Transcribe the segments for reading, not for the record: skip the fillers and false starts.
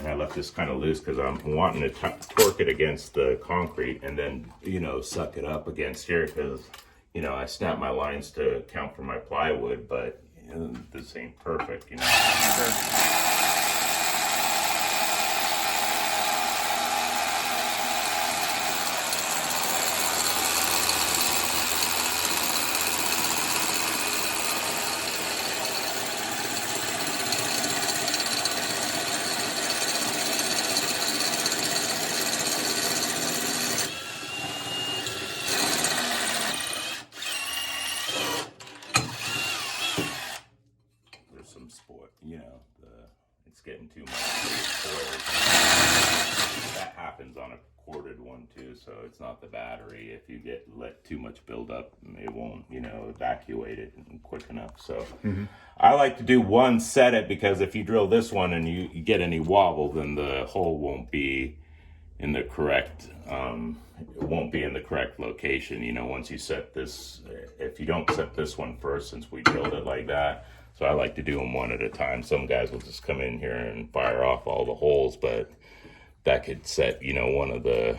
And I left this kind of loose because I'm wanting to torque it against the concrete and then, you know, suck it up against here because, you know, I snap my lines to account for my plywood, but you know, this ain't perfect, you know. Sure. Some sport, you know, it's getting too much spoiled. That happens on a corded one too, so it's not the battery. If you let too much build up, it won't, you know, evacuate it quick enough. So I like to do one set it, because if you drill this one and you get any wobble, then the hole won't be in the correct it won't be in the correct location. You know, once you set this, if you don't set this one first, since we drilled it like that. So I like to do them one at a time. Some guys will just come in here and fire off all the holes, but that could set, you know, one of the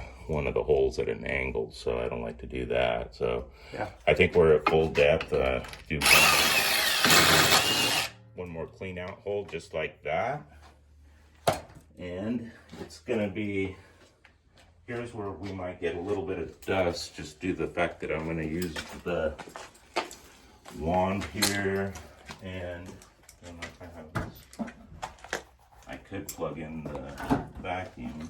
holes at an angle. So I don't like to do that. So yeah, I think we're at full depth. Do one more clean out hole just like that. And it's gonna be, here's where we might get a little bit of dust, just due to the fact that I'm gonna use the wand here. And I don't know if I have this. I could plug in the vacuum.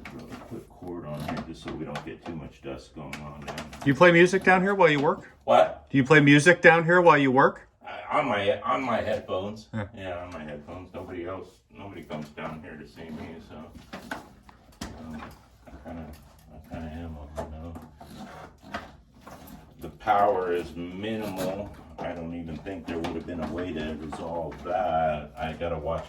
Throw a quick cord on here just so we don't get too much dust going on down. Do you play music down here while you work? What? Do you play music down here while you work? On my headphones. Yeah, on my headphones. Nobody comes down here to see me, so I kind of am, you know. The power is minimal. I don't even think there would have been a way to resolve that. I gotta watch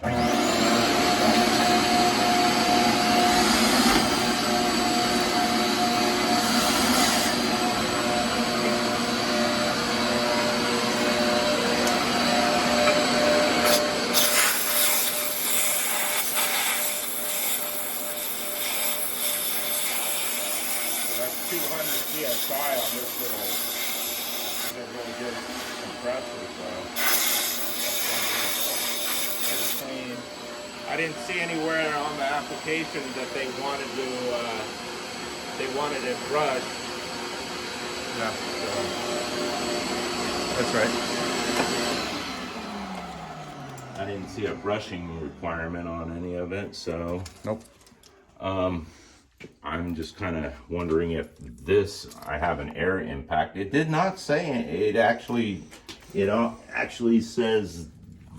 that's 200 psi on this really good compressor, so clean. I didn't see anywhere on the application that they wanted it brushed. Yeah, that's right. I didn't see a brushing requirement on any of it, so nope. I'm just kind of wondering if I have an air impact. It did not say it. Actually says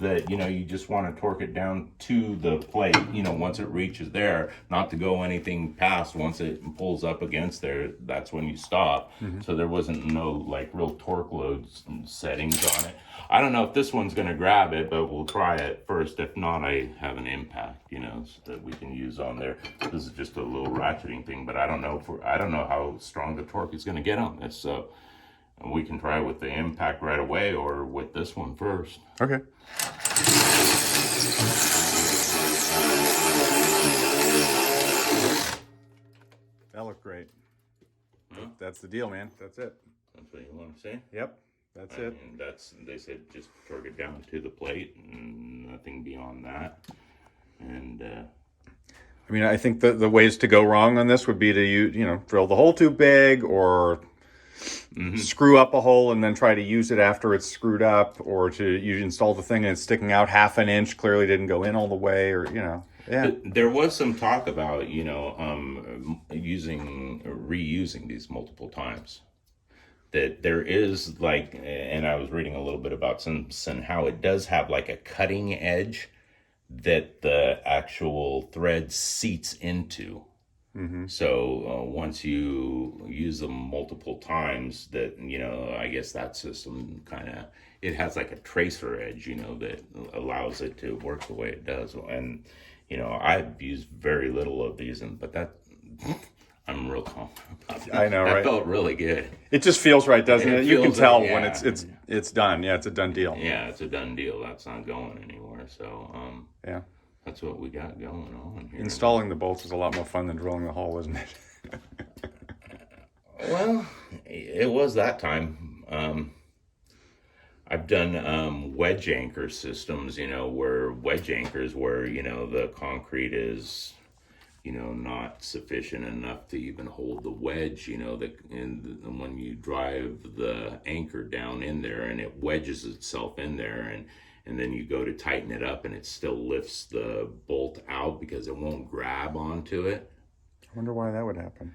that, you know, you just want to torque it down to the plate, you know, once it reaches there, not to go anything past. Once it pulls up against there, that's when you stop. So there wasn't no like real torque loads settings on it. I don't know if this one's going to grab it, but we'll try it first. If not, I have an impact, you know, so that we can use on there. This is just a little ratcheting thing, but I don't know how strong the torque is going to get on this. So we can try with the impact right away or with this one first. Okay. That looked great. Huh? That's the deal, man. That's it. That's what you want to say? Yep. That's it. And they said just torque it down to the plate and nothing beyond that. And I mean, I think the ways to go wrong on this would be to drill the hole too big, or screw up a hole and then try to use it after it's screwed up, or you install the thing and it's sticking out half an inch, clearly didn't go in all the way, or yeah. There was some talk about reusing these multiple times. That there is and I was reading a little bit about Simpson, how it does have like a cutting edge that the actual thread seats into. So once you use them multiple times, that, I guess that's just some kind of, it has like a tracer edge, that allows it to work the way it does. And, I've used very little of these, but that, I'm real confident about that. I know, That right? felt really good. It just feels right, doesn't it? You can feels tell like- when yeah. it's done. Yeah, it's a done deal. Yeah, it's a done deal. That's not going anywhere. So Yeah. that's what we got going on here. Installing the bolts is a lot more fun than drilling the hole, isn't it? Well, it was that time. I've done wedge anchor systems, where wedge anchors where, the concrete is, not sufficient enough to even hold the wedge, and when you drive the anchor down in there and it wedges itself in there and then you go to tighten it up and it still lifts the bolt out because it won't grab onto it. I wonder why that would happen.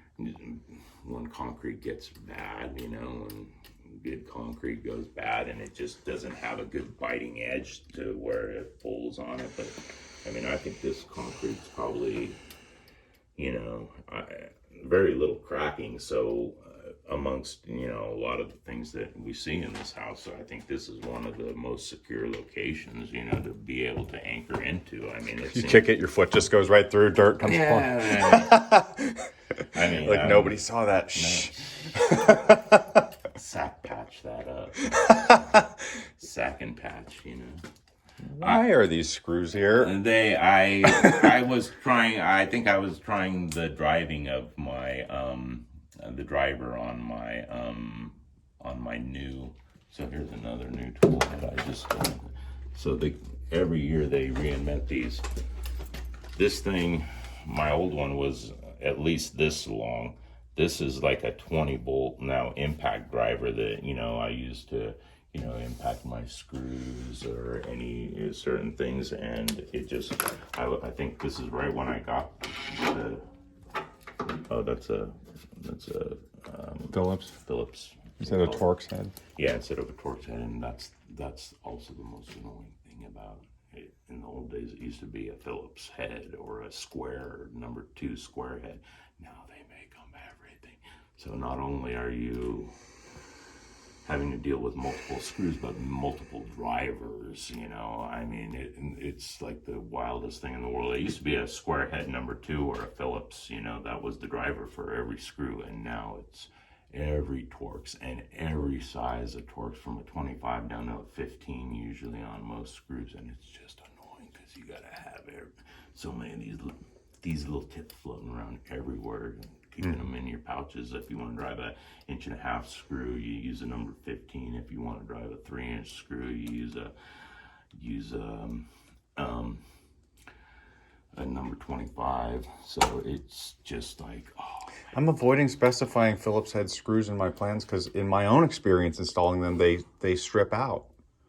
When concrete gets bad, when good concrete goes bad and it just doesn't have a good biting edge to where it pulls on it. But I mean, I think this concrete's probably, very little cracking. So amongst, a lot of the things that we see in this house, so I think this is one of the most secure locations, to be able to anchor into. I mean, You kick it, your foot just goes right through, dirt comes flying. I mean, Like nobody saw that. Shh. Sack patch that up. Sack and patch, Why are these screws here? And I was trying. I think I was trying the driving of my the driver on my new. So here's another new tool that I just. So every year they reinvent these. This thing, my old one was at least this long. This is like a 20 bolt now impact driver that I used to impact my screws or any certain things, and it just I think this is right when I got the that's a Phillips Instead of Torx head. yeah, instead of a Torx head, and that's also the most annoying thing about it. In the old days, it used to be a Phillips head or a square number 2 square head. Now they make them everything. So not only are you having to deal with multiple screws, but multiple drivers, I mean, it's like the wildest thing in the world. It used to be a square head number 2 or a Phillips, that was the driver for every screw, and now it's every Torx and every size of Torx from a 25 down to a 15 usually on most screws, and it's just annoying because you gotta have so many of these little tips floating around everywhere, keeping them in your pouches. If you want to drive a 1.5-inch screw, you use a number 15. If you want to drive a 3-inch screw, you use a number 25. So it's just like, I'm avoiding specifying Phillips head screws in my plans because in my own experience installing them, they strip out.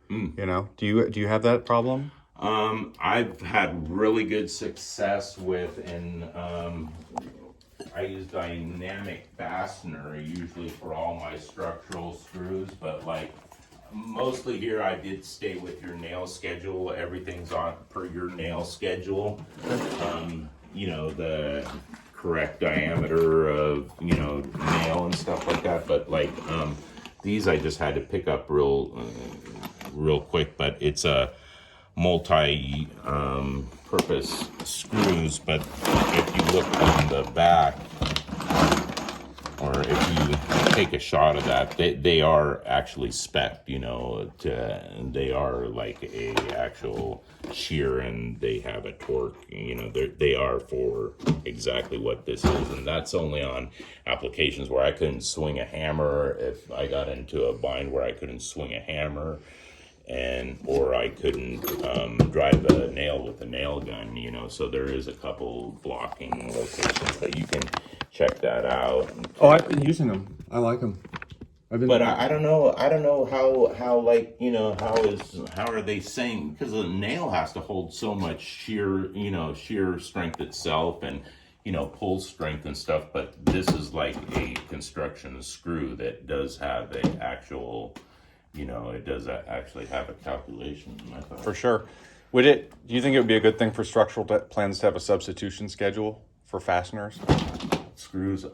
Do you have that problem? I've had really good success with, and I use dynamic fastener usually for all my structural screws, but like mostly here I did stay with your nail schedule. Everything's on per your nail schedule. The correct diameter of, nail and stuff like that. But like these I just had to pick up real quick, but it's a multi purpose screws. But if you look on the back, or if you take a shot of that, they are actually spec'd, they are like a actual shear, and they have a torque, they are for exactly what this is. And that's only on applications where I couldn't swing a hammer. If I got into a bind where I couldn't swing a hammer, or I couldn't drive a nail with a nail gun, so there is a couple blocking locations that you can check that out. Oh, I've been using them. I like them. But I don't know how like, how are they saying, because the nail has to hold so much shear strength itself and, pull strength and stuff, but this is like a construction screw that does have an actual, it does actually have a calculation method. For sure. Do you think it would be a good thing for structural plans to have a substitution schedule for fasteners? Screws,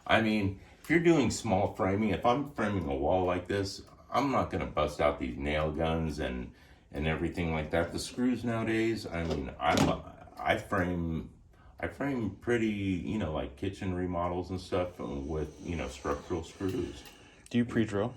I mean, if you're doing small framing, if I'm framing a wall like this, I'm not going to bust out these nail guns and everything like that. The screws nowadays, I mean, I frame I frame pretty, you know, like kitchen remodels and stuff with, you know, structural screws. Do you pre-drill?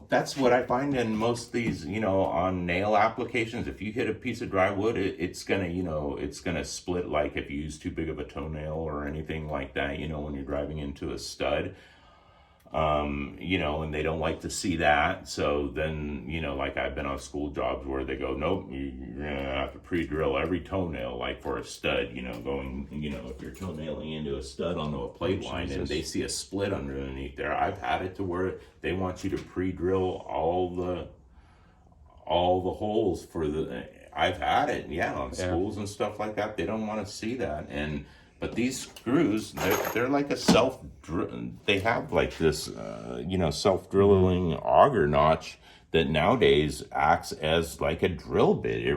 That's what I find in most of these, you know, on nail applications. If you hit a piece of dry wood, it's gonna, you know, it's gonna split, like if you use too big of a toenail or anything like that, you know, when you're driving into a stud. You know, and they don't like to see that. So then, you know, like I've been on school jobs where they go, nope, you're gonna have to pre-drill every toenail, like for a stud, you know, going, you know, if you're toenailing into a stud onto a plate line and they see a split underneath there. I've had it to where they want you to pre-drill all the holes for the, I've had it, yeah, on schools and stuff like that. They don't want to see that. But these screws, they're like a they have like this, you know, self-drilling auger notch that nowadays acts as like a drill bit. It